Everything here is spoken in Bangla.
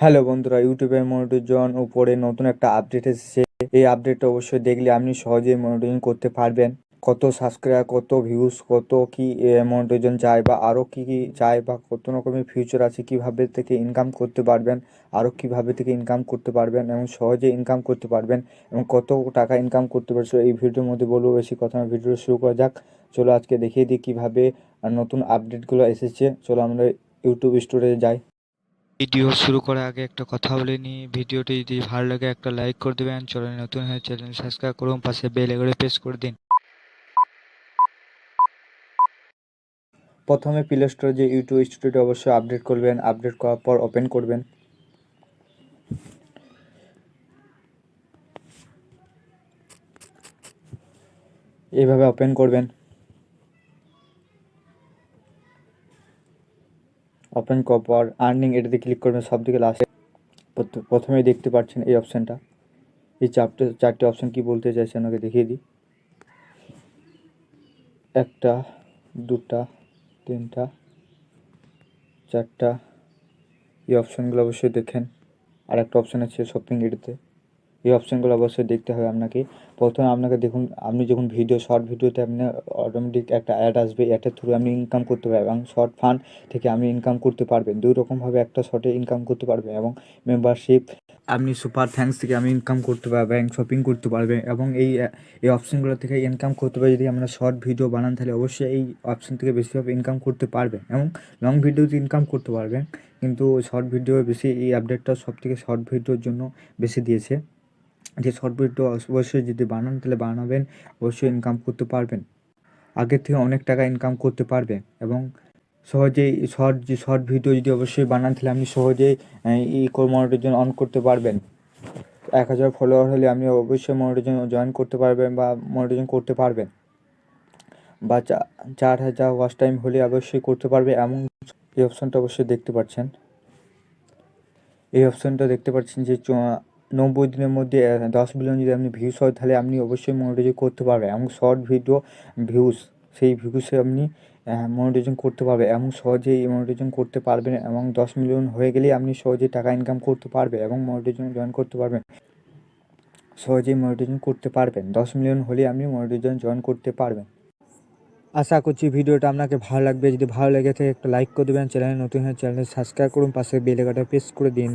হ্যালো বন্ধুরা, ইউটিউবে মনিটাইজেশন উপরে নতুন একটা আপডেট এসেছে। এই আপডেটটা অবশ্যই দেখলে আপনি সহজেই মনিটাইজেশন করতে পারবেন। কত সাবস্ক্রাইবার, কত ভিউজ, কত কি মনিটাইজেশন চাই বা আরও কী কী চাই বা কত রকমের ফিউচার আছে, কীভাবে থেকে ইনকাম করতে পারবেন, আরও কীভাবে থেকে ইনকাম করতে পারবেন এবং সহজে ইনকাম করতে পারবেন এবং কত টাকা ইনকাম করতে পারছো এই ভিডিওর মধ্যে বলবো। বেশি কথা না, ভিডিও শুরু করা যাক। চলো আজকে দেখিয়ে দিই কীভাবে নতুন আপডেটগুলো এসেছে। চলো আমরা ইউটিউব স্টোরে যাই। ভিডিও শুরু করার আগে একটা কথা বলে নিই, ভিডিওটি যদি ভালো লাগে একটা লাইক করে দেবেন, চ্যানেল নতুন হয়ে চ্যানেল সাবস্ক্রাইব করুন, পাশে বেল আইকনে প্রেস করে দিন। প্রথমে প্লে স্টোরে যে ইউটিউব স্টুডিওটা অবশ্যই আপডেট করবেন। আপডেট করার পর ওপেন করবেন। এইভাবে ওপেন করবেন। ওপেন করার পর আর্নিং এটাতে ক্লিক করবেন। সব থেকে লাস্টে প্রথমেই দেখতে পাচ্ছেন এই অপশানটা। এই চারটে অপশান কি বলতে চাইছে আপনাকে দেখিয়ে দিই। একটা, দুটা, তিনটা, চারটা। এই অপশানগুলো অবশ্যই দেখেন। আর একটা অপশান আছে শপিং এটাতে। এই অপশানগুলো অবশ্যই দেখতে হবে আপনাকে। প্রথমে আপনাকে দেখুন, আপনি যখন শর্ট ভিডিওতে আপনার অটোমেটিক একটা অ্যাড আসবে। অ্যাডের থ্রু আপনি ইনকাম করতে পারবেন এবং শর্ট ফান্ড থেকে আপনি ইনকাম করতে পারবেন। দুই রকমভাবে একটা শর্টে ইনকাম করতে পারবেন এবং মেম্বারশিপ আপনি সুপার থ্যাঙ্কস থেকে আপনি ইনকাম করতে পারবেন, শপিং করতে পারবেন এবং এই অপশানগুলো থেকে ইনকাম করতে পারে। যদি আমরা শর্ট ভিডিও বানান তাহলে অবশ্যই এই অপশান থেকে বেশিভাবে ইনকাম করতে পারবেন এবং লং ভিডিওতে ইনকাম করতে পারবেন। কিন্তু শর্ট ভিডিও বেশি, এই আপডেটটা সব থেকে শর্ট ভিডিওর জন্য বেশি দিয়েছে। যে শর্ট ভিডিও অবশ্যই যদি বানান তাহলে বানাবেন, অবশ্যই ইনকাম করতে পারবেন। আগের থেকে অনেক টাকা ইনকাম করতে পারবেন এবং সহজেই শর্ট ভিডিও যদি অবশ্যই বানান তাহলে আপনি সহজেই মনিটাইজেশন অন করতে পারবেন। 1000 ফলোয়ার হলে আপনি অবশ্যই মনিটাইজেশন জয়েন করতে পারবেন বা মনিটাইজেশন করতে পারবেন, বা 4000 ওয়াচ টাইম হলে অবশ্যই করতে পারবে। এমন এই অপশানটা অবশ্যই দেখতে পাচ্ছেন। এই অপশানটা দেখতে পাচ্ছেন যে 90 দিনের মধ্যে 10 মিলিয়ন যদি আপনি ভিউস হয় তাহলে আপনি অবশ্যই মনিটাইজেশন করতে পারবেন এবং শর্ট ভিডিও ভিউস, সেই ভিউসে আপনি মনিটাইজেশন করতে পারবেন এবং সহজেই মনিটাইজেশন করতে পারবেন এবং 10 মিলিয়ন হয়ে গেলেই আপনি সহজেই টাকা ইনকাম করতে পারবেন এবং মনিটাইজেশন জয়েন করতে পারবেন। সহজেই মনিটাইজেশন করতে পারবেন। 10 মিলিয়ন হলে আপনি মনিটাইজেশন জয়েন করতে পারবেন। আশা করছি ভিডিওটা আপনাকে ভালো লাগবে। যদি ভালো লেগে থাকে একটা লাইক করে দেবেন, চ্যানেলে নতুন হলে চ্যানেল সাবস্ক্রাইব করুন, পাশে বেল আইকনটা প্রেস করে দিন।